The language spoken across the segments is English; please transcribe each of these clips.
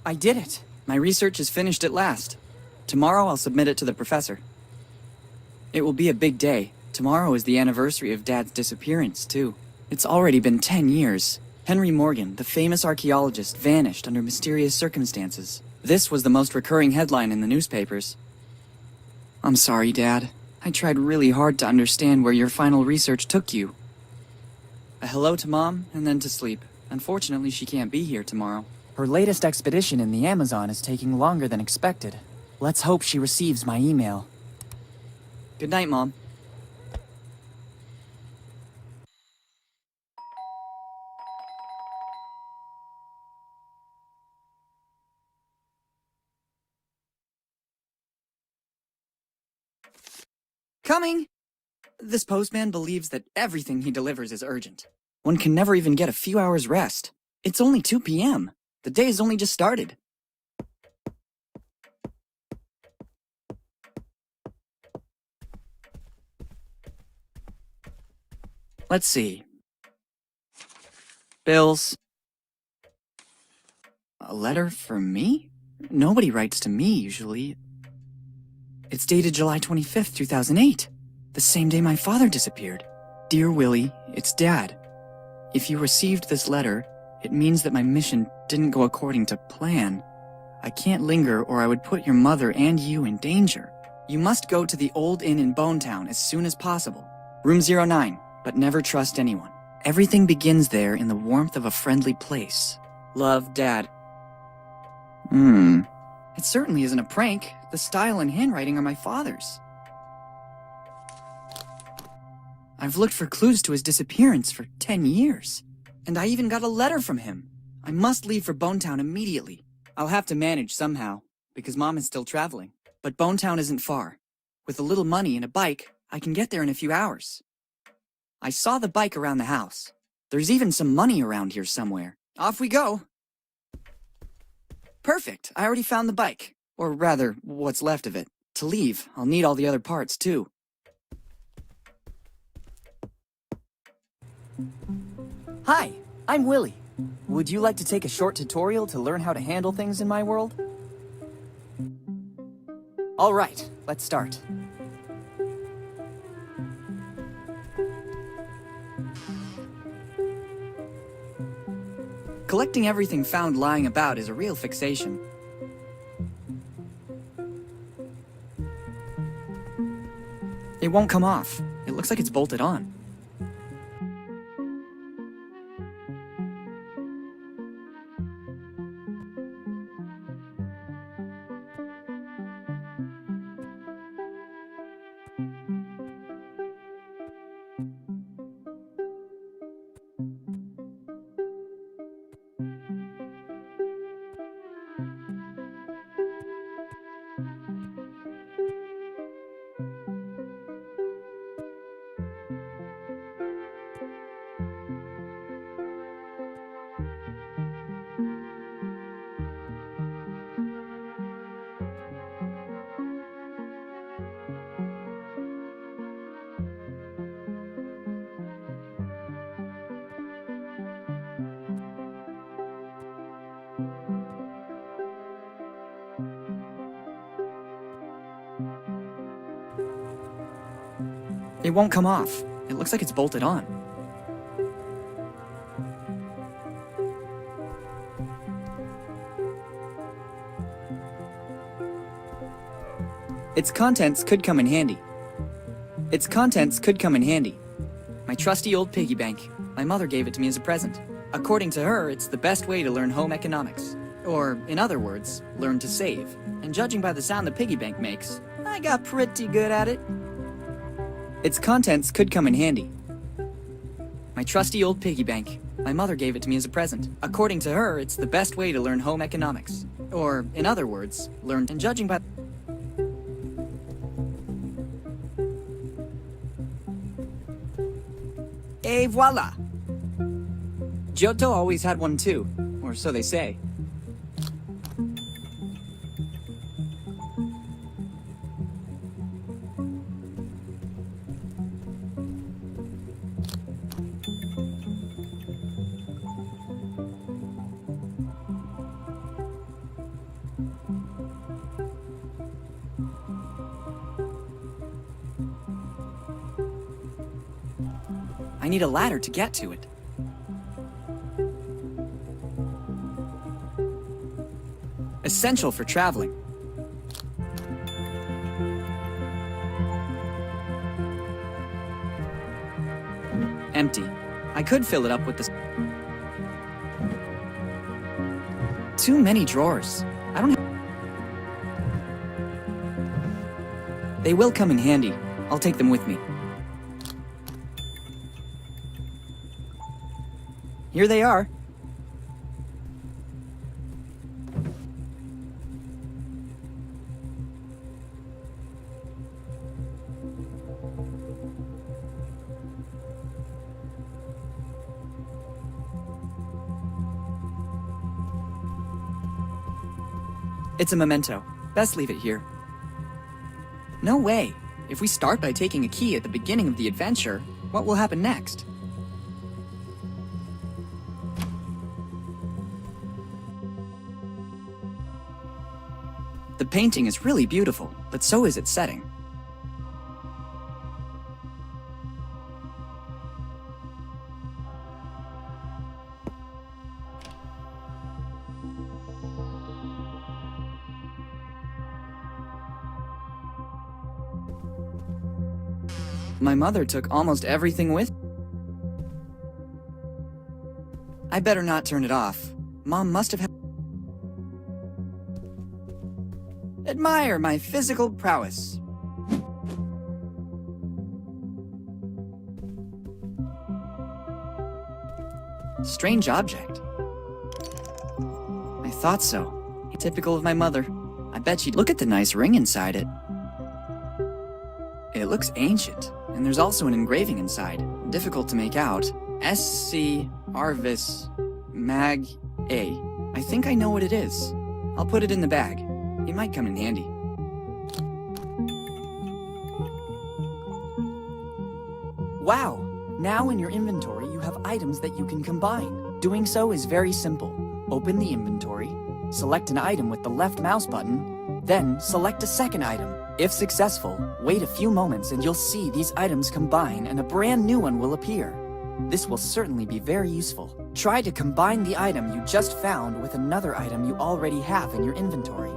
I did it! My research is finished at last. Tomorrow I'll submit it to the professor. It will be a big day. Tomorrow is the anniversary of Dad's disappearance, too. It's already been 10 years. Henry Morgan, the famous archaeologist, vanished under mysterious circumstances. This was the most recurring headline in the newspapers. I'm sorry, Dad. I tried really hard to understand where your final research took you. A hello to Mom, and then to sleep. Unfortunately, she can't be here tomorrow. Her latest expedition in the Amazon is taking longer than expected. Let's hope she receives my email. Good night, Mom. Coming! This postman believes that everything he delivers is urgent. One can never even get a few hours rest. It's only 2 p.m. The day has only just started. Let's see. Bills. A letter for me? Nobody writes to me, usually. It's dated July 25th, 2008. The same day my father disappeared. Dear Willy, it's Dad. If you received this letter, it means that my mission didn't go according to plan. I can't linger or I would put your mother and you in danger. You must go to the old inn in Bonetown as soon as possible. Room 09, but never trust anyone. Everything begins there in the warmth of a friendly place. Love, Dad. It certainly isn't a prank. The style and handwriting are my father's. I've looked for clues to his disappearance for 10 years. And I even got a letter from him. I must leave for Bonetown immediately. I'll have to manage somehow, because Mom is still traveling. But Bonetown isn't far. With a little money and a bike, I can get there in a few hours. I saw the bike around the house. There's even some money around here somewhere. Off we go! Perfect, I already found the bike. Or rather, what's left of it. To leave, I'll need all the other parts too. Hi, I'm Willy. Would you like to take a short tutorial to learn how to handle things in my world? All right, let's start. Collecting everything found lying about is a real fixation. It won't come off. It looks like it's bolted on. It won't come off. It looks like it's bolted on. Its contents could come in handy. Its contents could come in handy. My trusty old piggy bank. My mother gave it to me as a present. According to her, it's the best way to learn home economics. Or, in other words, learn to save. And judging by the sound the piggy bank makes, I got pretty good at it. Its contents could come in handy. My trusty old piggy bank. My mother gave it to me as a present. According to her, it's the best way to learn home economics. Or, in other words, learn and judging by... Et voila! Giotto always had one too, or so they say. I need a ladder to get to it. Essential for traveling. Empty. I could fill it up with this. Too many drawers. I don't have... They will come in handy. I'll take them with me. Here they are. It's a memento. Best leave it here. No way. If we start by taking a key at the beginning of the adventure, what will happen next? The painting is really beautiful, but so is its setting. My mother took almost everything with. I better not turn it off. Mom must have had... Admire my physical prowess. Strange object. I thought so. Typical of my mother. I bet she'd look at the nice ring inside it. It looks ancient, and there's also an engraving inside. Difficult to make out. SC Arvis Mag A. I think I know what it is. I'll put it in the bag. It might come in handy. Wow! Now in your inventory you have items that you can combine. Doing so is very simple. Open the inventory, select an item with the left mouse button, then select a second item. If successful, wait a few moments and you'll see these items combine and a brand new one will appear. This will certainly be very useful. Try to combine the item you just found with another item you already have in your inventory.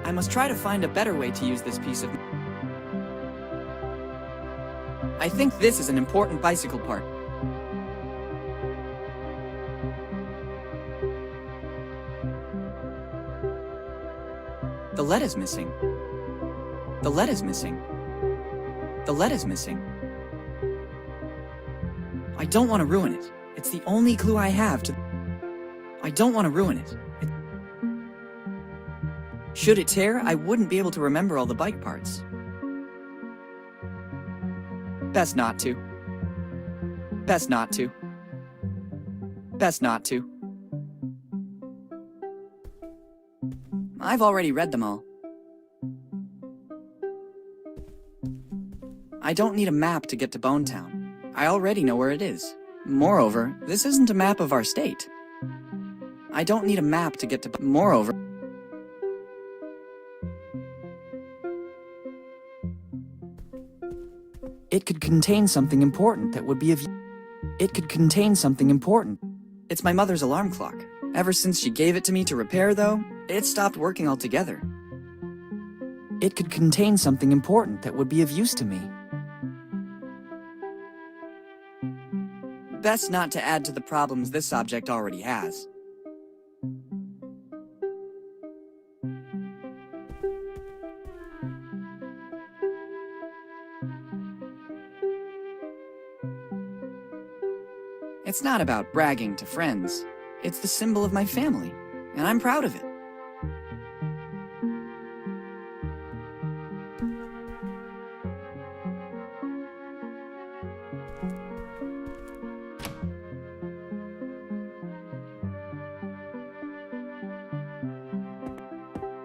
I must try to find a better way to use this piece of... I think this is an important bicycle part. The lead is missing. The lead is missing. The lead is missing. I don't want to ruin it. It's the only clue I have to... I don't want to ruin it. Should it tear, I wouldn't be able to remember all the bike parts. Best not to. Best not to. Best not to. I've already read them all. I don't need a map to get to Bonetown. I already know where it is. Moreover, this isn't a map of our state. I don't need a map to get to... Moreover... It could contain something important that would be of... It could contain something important. It's my mother's alarm clock. Ever since she gave it to me to repair, though, it stopped working altogether. It could contain something important that would be of use to me. Best not to add to the problems this object already has. It's not about bragging to friends. It's the symbol of my family, and I'm proud of it.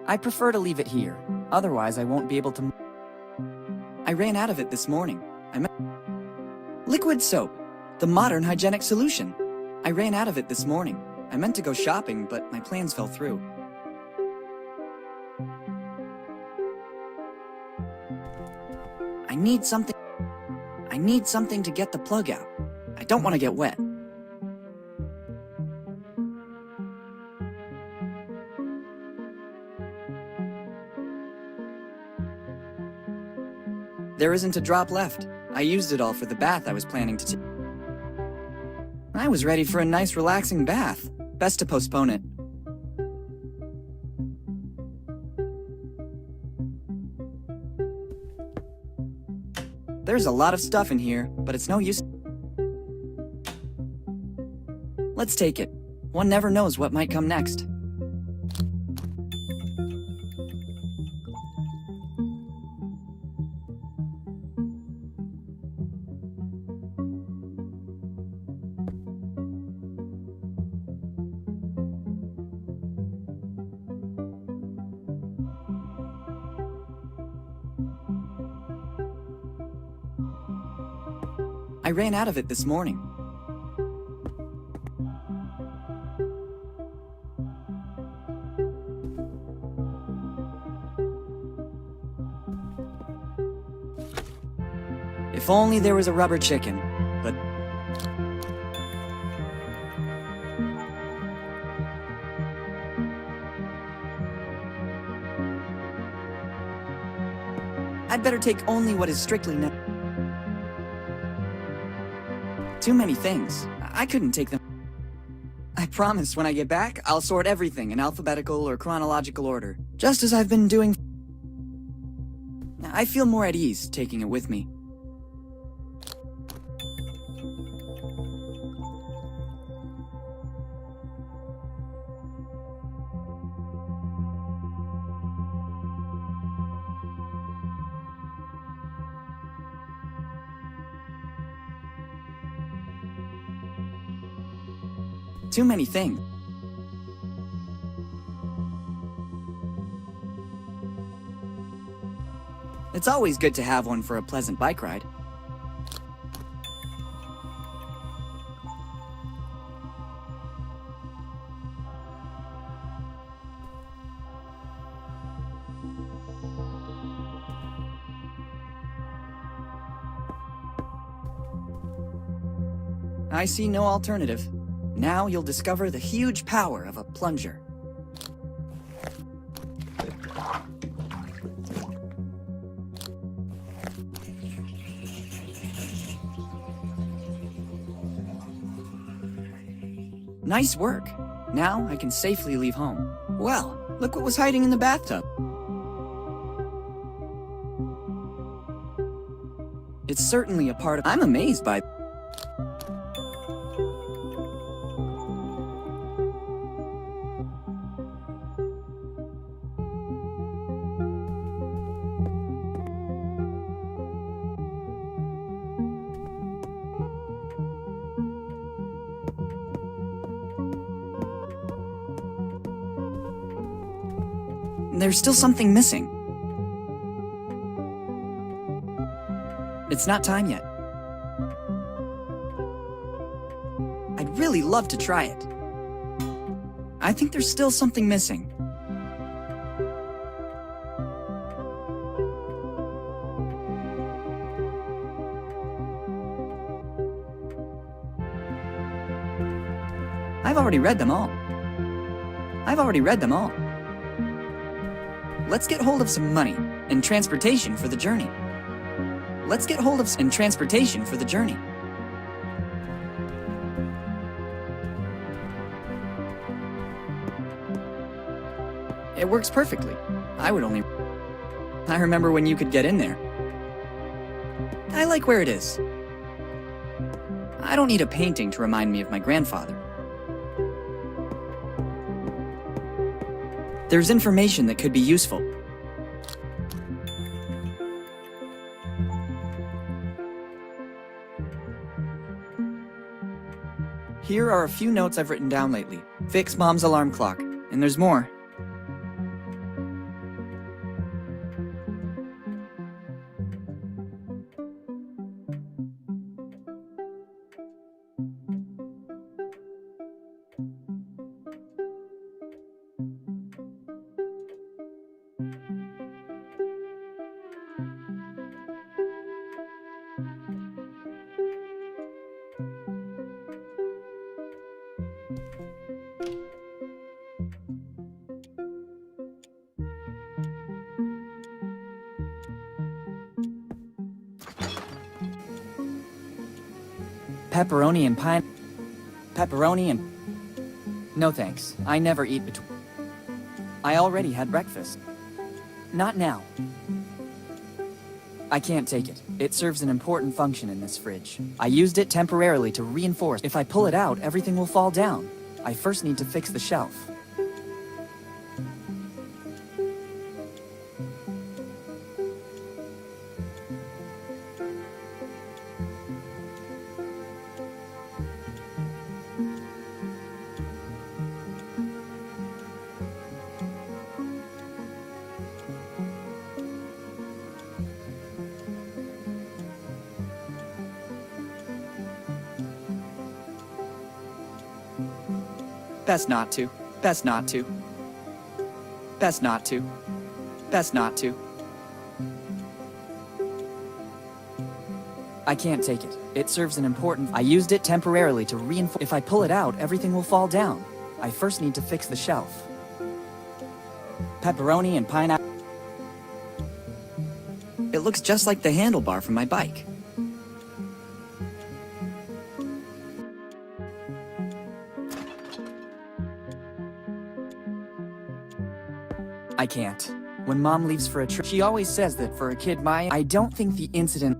I prefer to leave it here. Otherwise, I won't be able to... I ran out of it this morning. Liquid soap, the modern hygienic solution. I ran out of it this morning. I meant to go shopping, but my plans fell through. I need something to get the plug out. I don't want to get wet. There isn't a drop left. I used it all for the bath I was planning to take. I was ready for a nice relaxing bath. Best to postpone it. There's a lot of stuff in here, but it's no use. Let's take it. One never knows what might come next. I ran out of it this morning. If only there was a rubber chicken, but... I'd better take only what is strictly necessary. Too many things. I couldn't take them. I promise when I get back, I'll sort everything in alphabetical or chronological order, just as I've been doing. I feel more at ease taking it with me. Too many things. It's always good to have one for a pleasant bike ride. I see no alternative. Now you'll discover the huge power of a plunger. Nice work. Now I can safely leave home. Well, look what was hiding in the bathtub. It's certainly a part of... I'm amazed by... There's still something missing. It's not time yet. I'd really love to try it. I think there's still something missing. I've already read them all. Let's get hold of some money and transportation for the journey. It works perfectly. I remember when you could get in there. I like where it is. I don't need a painting to remind me of my grandfather. There's information that could be useful. Here are a few notes I've written down lately. Fix Mom's alarm clock. And there's more. Pepperoni and pine... Pepperoni and... No thanks, I never eat between... I already had breakfast. Not now. I can't take it. It serves an important function in this fridge. I used it temporarily to reinforce. If I pull it out, everything will fall down. I first need to fix the shelf. Best not to. Best not to. Best not to. Best not to. I can't take it. It serves an important... I used it temporarily to reinforce... If I pull it out, everything will fall down. I first need to fix the shelf. Pepperoni and pineapple... It looks just like the handlebar from my bike. I can't. When Mom leaves for a trip, she always says that for a kid I don't think the incident...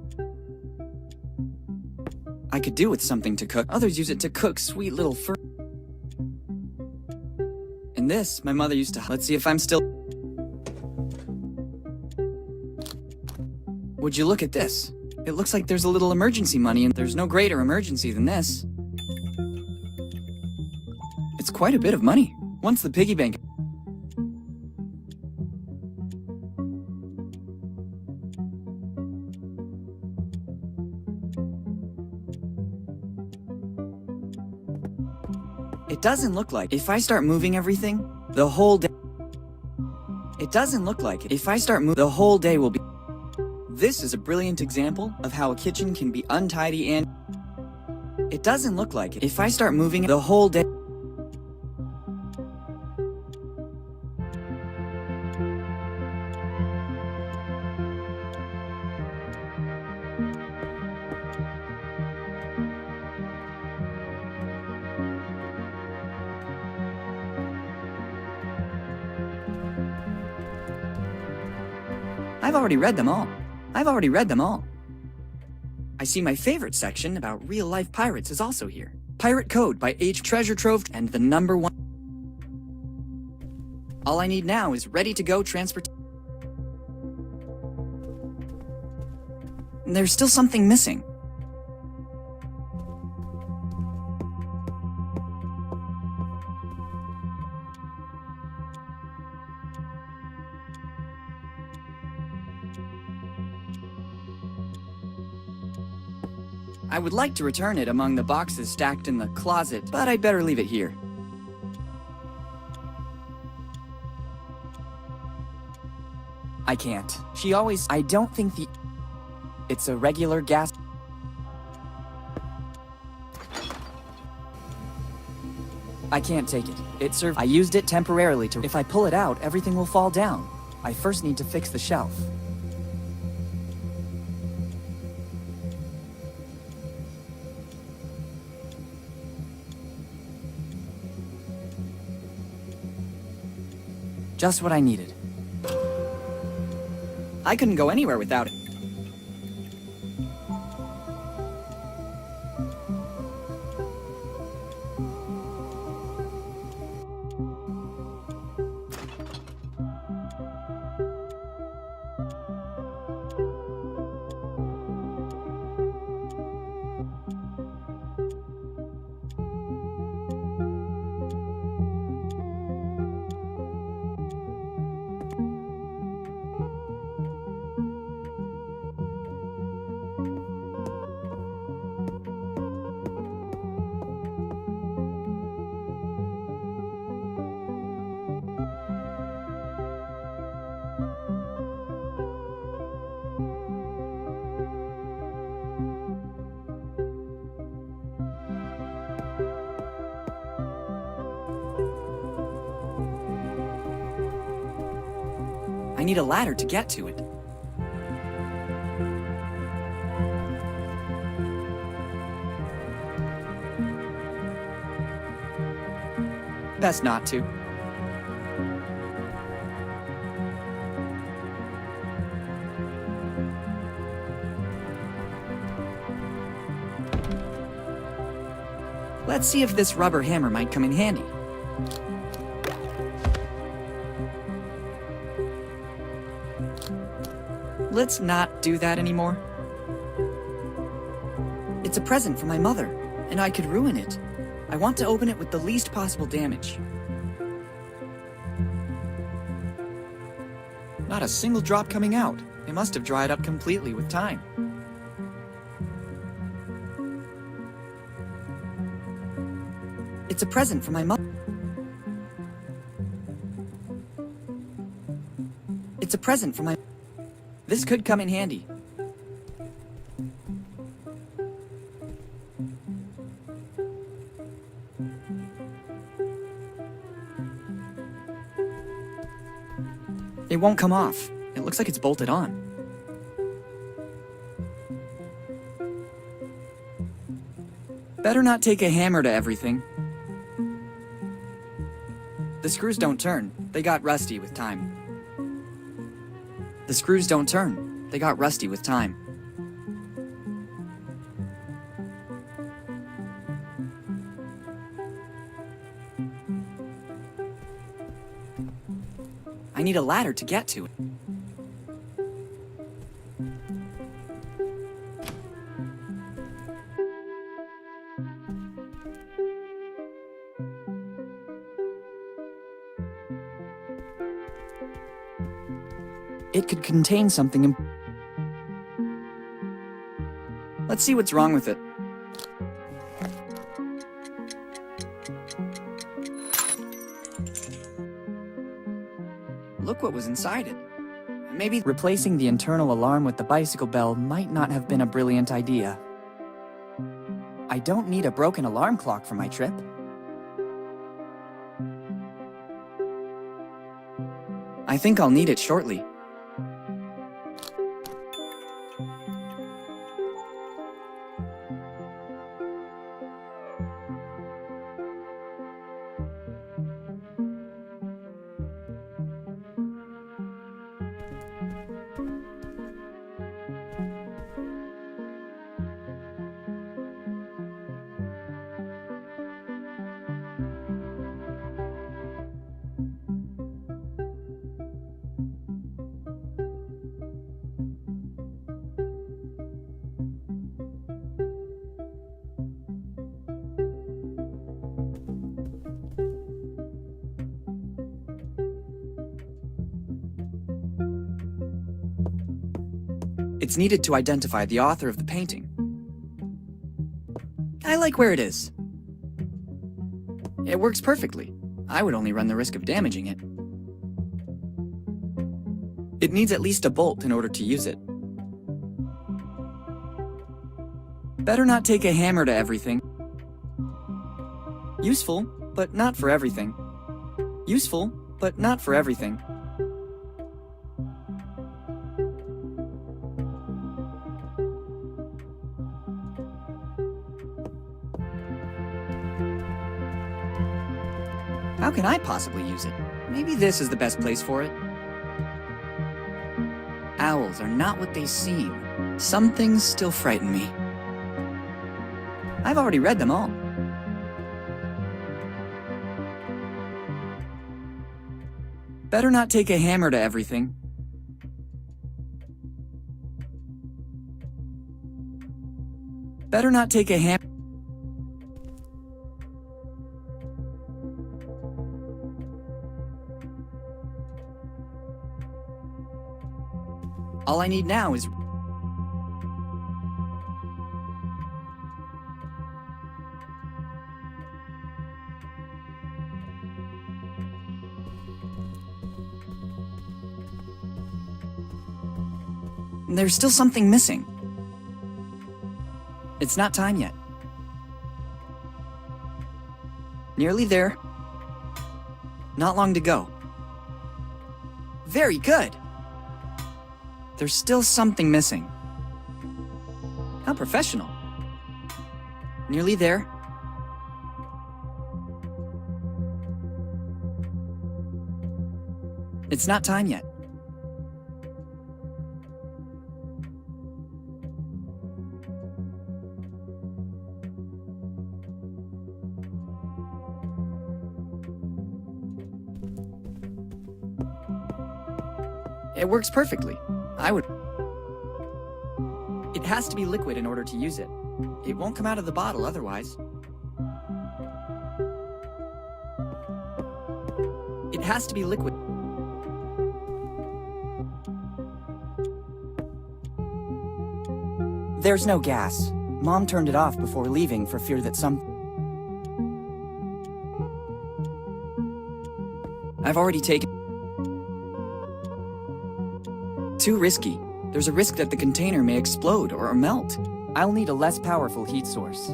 I could do with something to cook. Others use it to cook sweet little fur... And this, my mother used to... Let's see if I'm still... Would you look at this? It looks like there's a little emergency money, and there's no greater emergency than this. It's quite a bit of money. Once the piggy bank... It doesn't look like if I start moving everything, the whole day... It doesn't look like if I start moving, the whole day will be... This is a brilliant example of how a kitchen can be untidy and... It doesn't look like if I start moving the whole day... I've already read them all. I've already read them all. I see my favorite section about real-life pirates is also here. Pirate Code by H. Treasure Trove and the #1. All I need now is ready-to-go transport. There's still something missing. I would like to return it among the boxes stacked in the closet, but I'd better leave it here. I can't. She always... I don't think the... It's a regular gas... I can't take it. It served... I used it temporarily to... If I pull it out, everything will fall down. I first need to fix the shelf. Just what I needed. I couldn't go anywhere without it. I need a ladder to get to it. Best not to. Let's see if this rubber hammer might come in handy. Let's not do that anymore. It's a present from my mother, and I could ruin it. I want to open it with the least possible damage. Not a single drop coming out. It must have dried up completely with time. It's a present from my mother. It's a present from my... This could come in handy. It won't come off. It looks like it's bolted on. Better not take a hammer to everything. The screws don't turn. They got rusty with time. The screws don't turn. They got rusty with time. I need a ladder to get to it. It could contain something Let's see what's wrong with it. Look what was inside it. Maybe replacing the internal alarm with the bicycle bell might not have been a brilliant idea. I don't need a broken alarm clock for my trip. I think I'll need it shortly. It's needed to identify the author of the painting. I like where it is. It works perfectly. I would only run the risk of damaging it. It needs at least a bolt in order to use it. Better not take a hammer to everything. Useful, but not for everything. Useful, but not for everything. How can I possibly use it? Maybe this is the best place for it. Owls are not what they seem. Some things still frighten me. I've already read them all. Better not take a hammer to everything. Better not take a hammer. All I need now is... There's still something missing. It's not time yet. Nearly there. Not long to go. Very good. There's still something missing. How professional. Nearly there. It's not time yet. It works perfectly. It has to be liquid in order to use it. It won't come out of the bottle otherwise. It has to be liquid. There's no gas. Mom turned it off before leaving for fear that I've already taken. Too risky. There's a risk that the container may explode or melt. I'll need a less powerful heat source.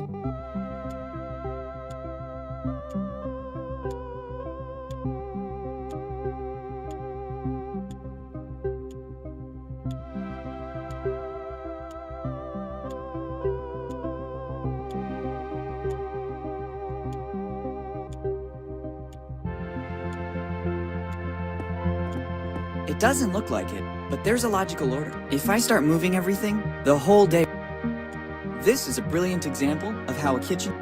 It doesn't look like it, but there's a logical order. If I start moving everything, the whole day... This is a brilliant example of how a kitchen...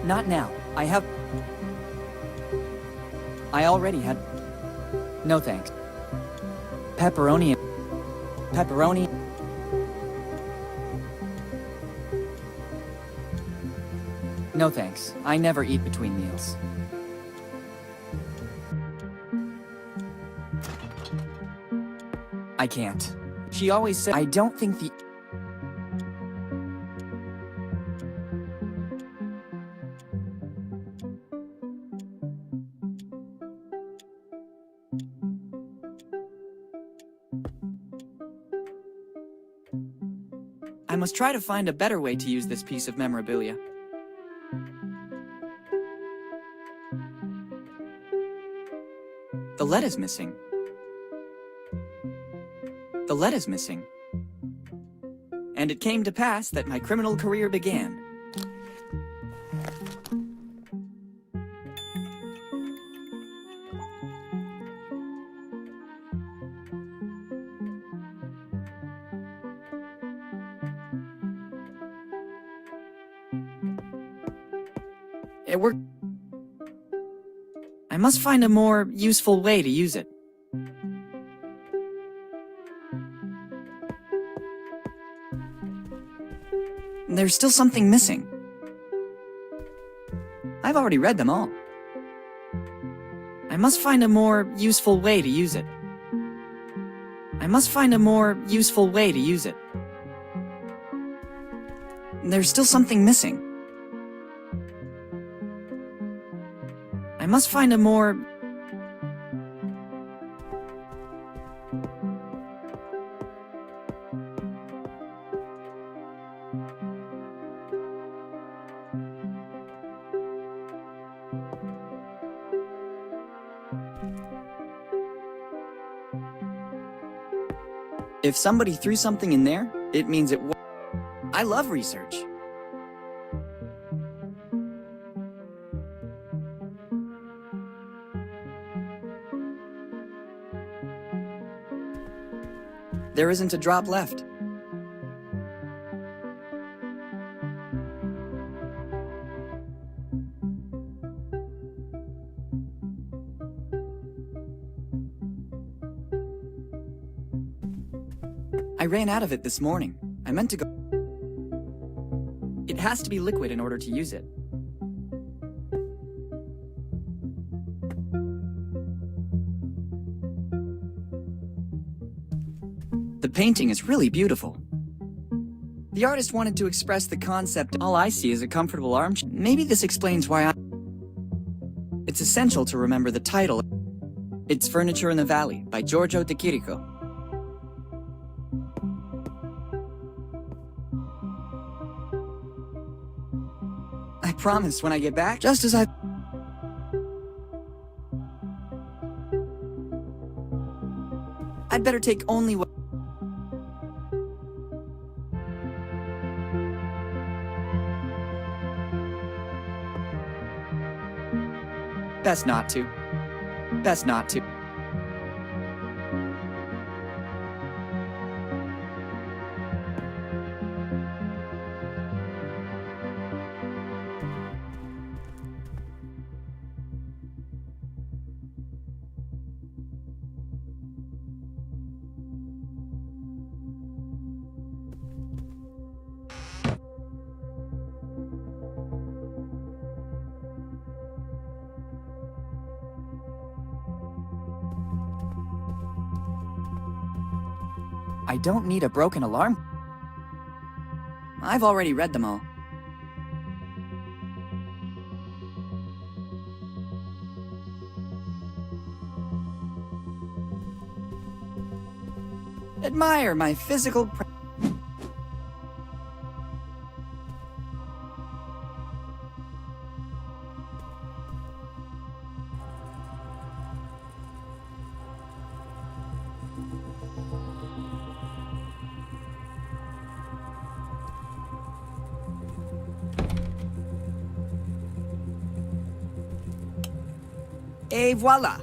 Not now. I already had... No thanks. Pepperoni... No thanks. I never eat between meals. I can't. She always said I don't think the... I must try to find a better way to use this piece of memorabilia. The lead is missing. The lead is missing. And it came to pass that my criminal career began. It worked. I must find a more useful way to use it. There's still something missing. I've already read them all. I must find a more useful way to use it. I must find a more useful way to use it. There's still something missing. I must find a more... If somebody threw something in there, it means it was... I love research. There isn't a drop left. I ran out of it this morning. I meant to go... It has to be liquid in order to use it. The painting is really beautiful. The artist wanted to express the concept. All I see is a comfortable armchair. Maybe this explains why It's essential to remember the title. It's Furniture in the Valley by Giorgio de Chirico. I promise when I get back, just as I'd better take only what... Best not to. Best not to. I don't need a broken alarm. I've already read them all. Admire my physical Et voila!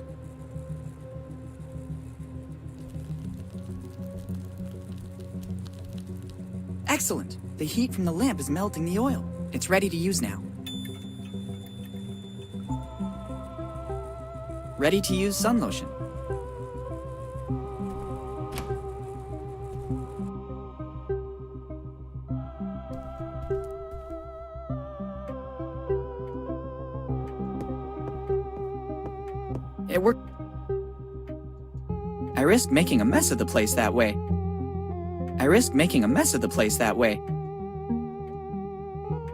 Excellent! The heat from the lamp is melting the oil. It's ready to use now. Ready to use sun lotion. It worked. I risked making a mess of the place that way. I risked making a mess of the place that way.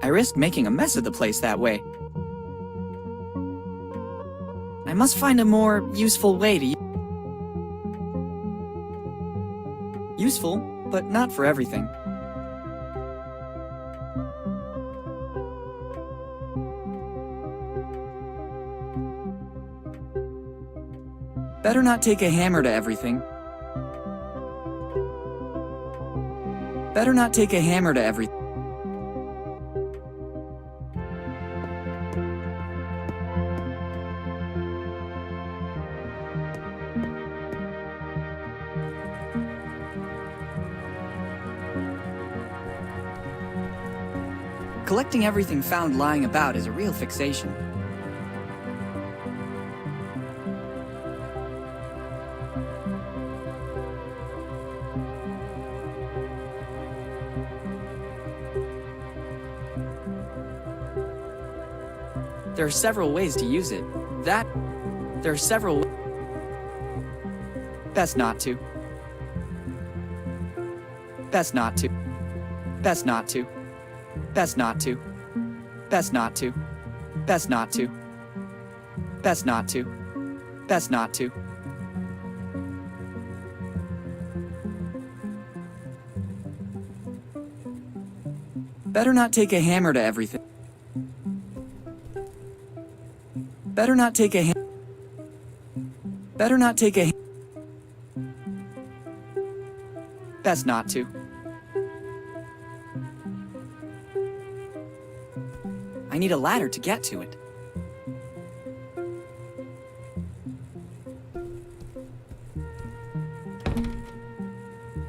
I risked making a mess of the place that way. I must find a more useful way to useful, but not for everything. Better not take a hammer to everything. Better not take a hammer to everything. Collecting everything found lying about is a real fixation. There are several ways to use it. There are several... Best not to. Best not to. Best not to. Best not to. Best not to. Best not to. Best not to. Best not to. Better not take a hammer to everything. Better not take a Better not take a Best not to. I need a ladder to get to it.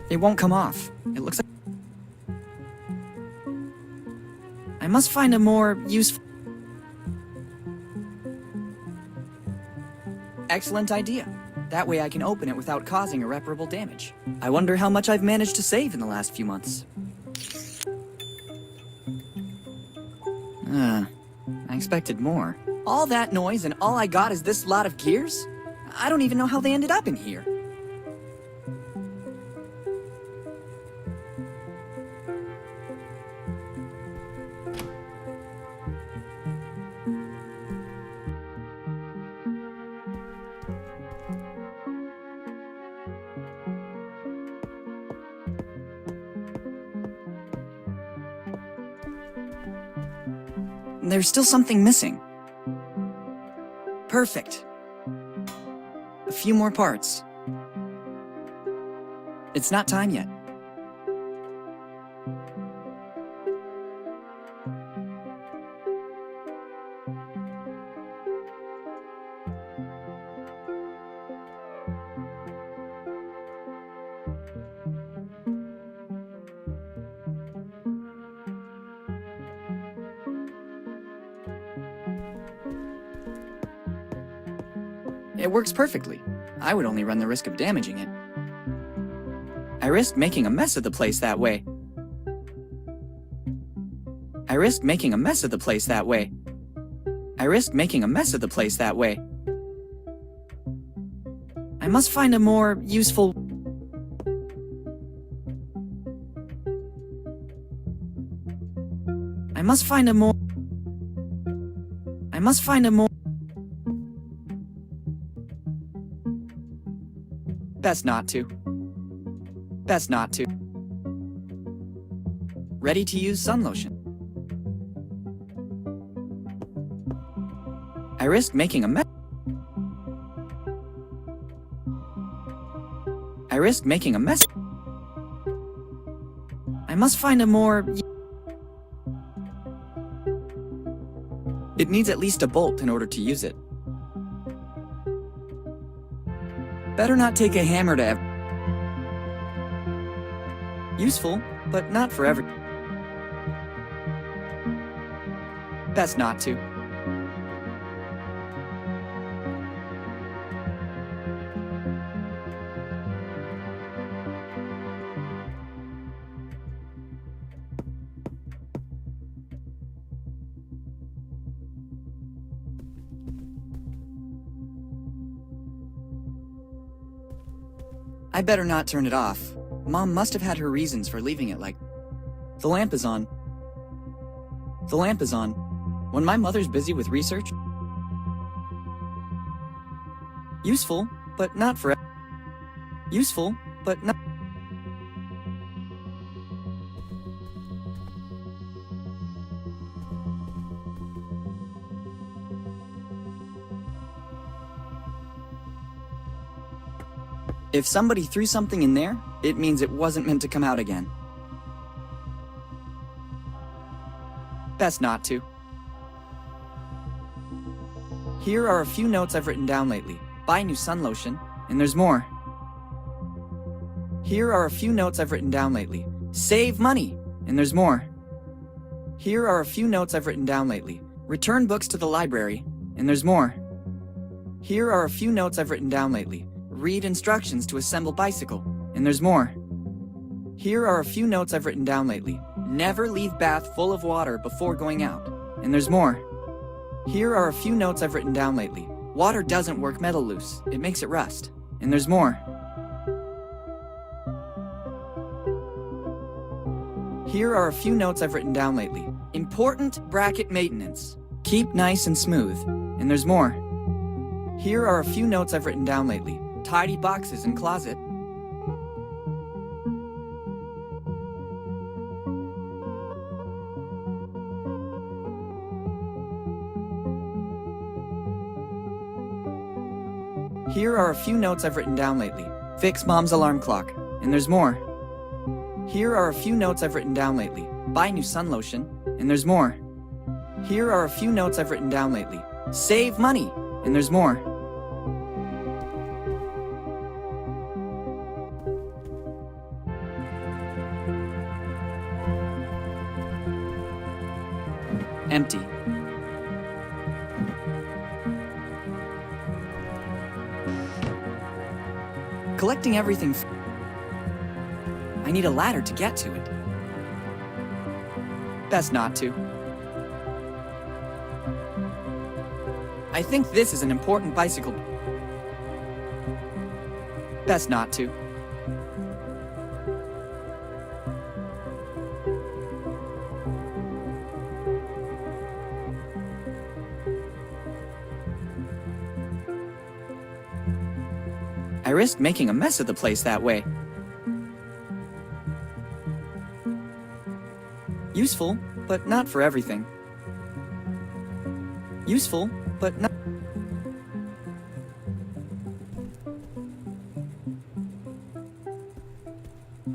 It won't come off. It looks like... I must find a more useful... Excellent idea. That way I can open it without causing irreparable damage. I wonder how much I've managed to save in the last few months. I expected more. All that noise and all I got is this lot of gears? I don't even know how they ended up in here. There's still something missing. Perfect. A few more parts. It's not time yet. It works perfectly. I would only run the risk of damaging it. I risked making a mess of the place that way. I risked making a mess of the place that way. I risked making a mess of the place that way. I must find a more useful... I must find a more... I must find a more... Best not to. Best not to. Ready to use sun lotion. I risked making a mess. I risked making a mess. I must find a more... It needs at least a bolt in order to use it. Better not take a hammer to ever... Useful, but not for every... Best not to. I better not turn it off. Mom must have had her reasons for leaving it like... The lamp is on. The lamp is on. When my mother's busy with research... Useful, but not for... Useful, but not... If somebody threw something in there, it means it wasn't meant to come out again. Best not to. Here are a few notes I've written down lately. Buy new sun lotion, and there's more. Here are a few notes I've written down lately. Save money, and there's more. Here are a few notes I've written down lately. Return books to the library, and there's more. Here are a few notes I've written down lately. Read instructions to assemble bicycle, and there's more. Here are a few notes I've written down lately. Never leave bath full of water before going out, and there's more. Here are a few notes I've written down lately. Water doesn't work metal loose, it makes it rust, and there's more. Here are a few notes I've written down lately. Important bracket maintenance. Keep nice and smooth, and there's more. Here are a few notes I've written down lately. Tidy boxes and closet. Here are a few notes I've written down lately. Fix mom's alarm clock, and there's more. Here are a few notes I've written down lately. Buy new sun lotion, and there's more. Here are a few notes I've written down lately. Save money, and there's more. Empty. Collecting everything. I need a ladder to get to it. Best not to. I think this is an important bicycle. Best not to. I risked making a mess of the place that way. Useful, but not for everything. Useful, but not...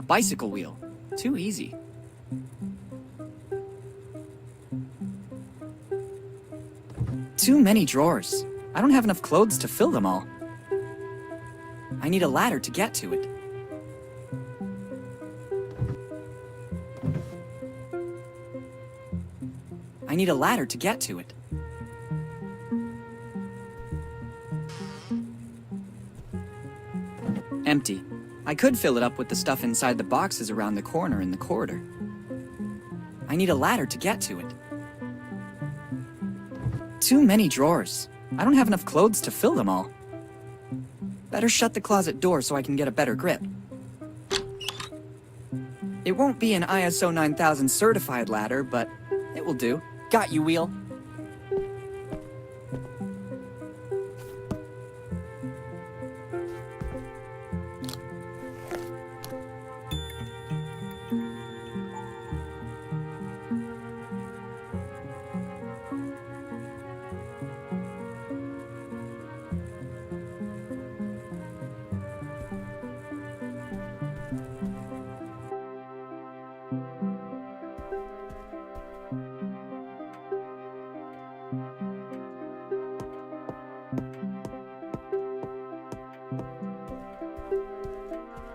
A bicycle wheel. Too easy. Too many drawers. I don't have enough clothes to fill them all. I need a ladder to get to it. I need a ladder to get to it. Empty. I could fill it up with the stuff inside the boxes around the corner in the corridor. I need a ladder to get to it. Too many drawers. I don't have enough clothes to fill them all. Better shut the closet door so I can get a better grip. It won't be an ISO 9000 certified ladder, but it will do. Got you, Wheel.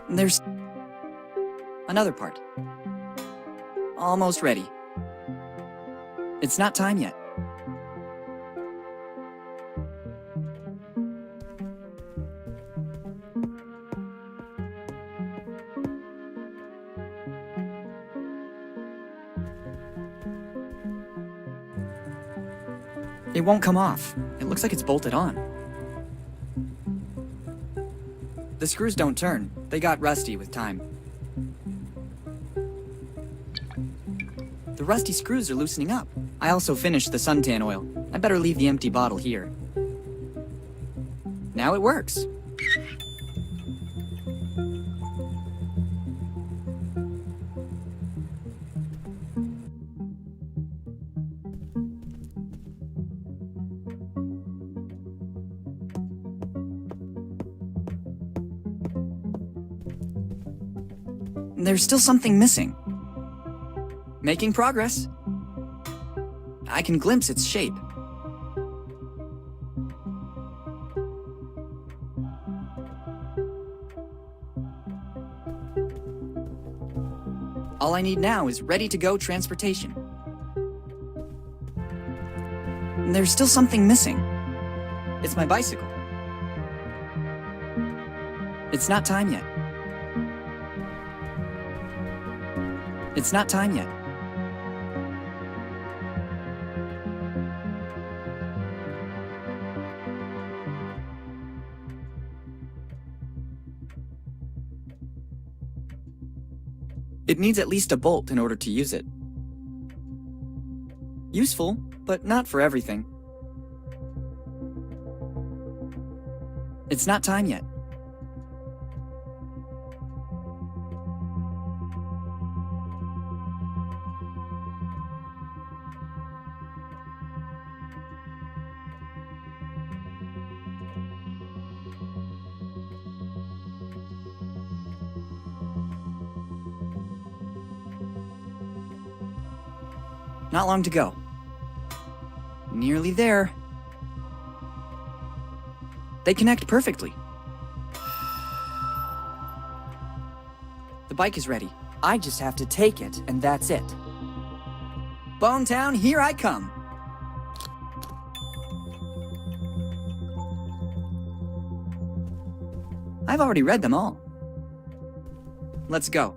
There's another part. Almost ready. It's not time yet. It won't come off. It looks like it's bolted on. The screws don't turn. They got rusty with time. The rusty screws are loosening up. I also finished the suntan oil. I better leave the empty bottle here. Now it works. There's still something missing. Making progress. I can glimpse its shape. All I need now is ready-to-go transportation. There's still something missing. It's my bicycle. It's not time yet. It's not time yet. It needs at least a bolt in order to use it. Useful, but not for everything. It's not time yet. Not long to go. Nearly there. They connect perfectly. The bike is ready. I just have to take it, and that's it. Bonetown, here I come. I've already read them all. Let's go.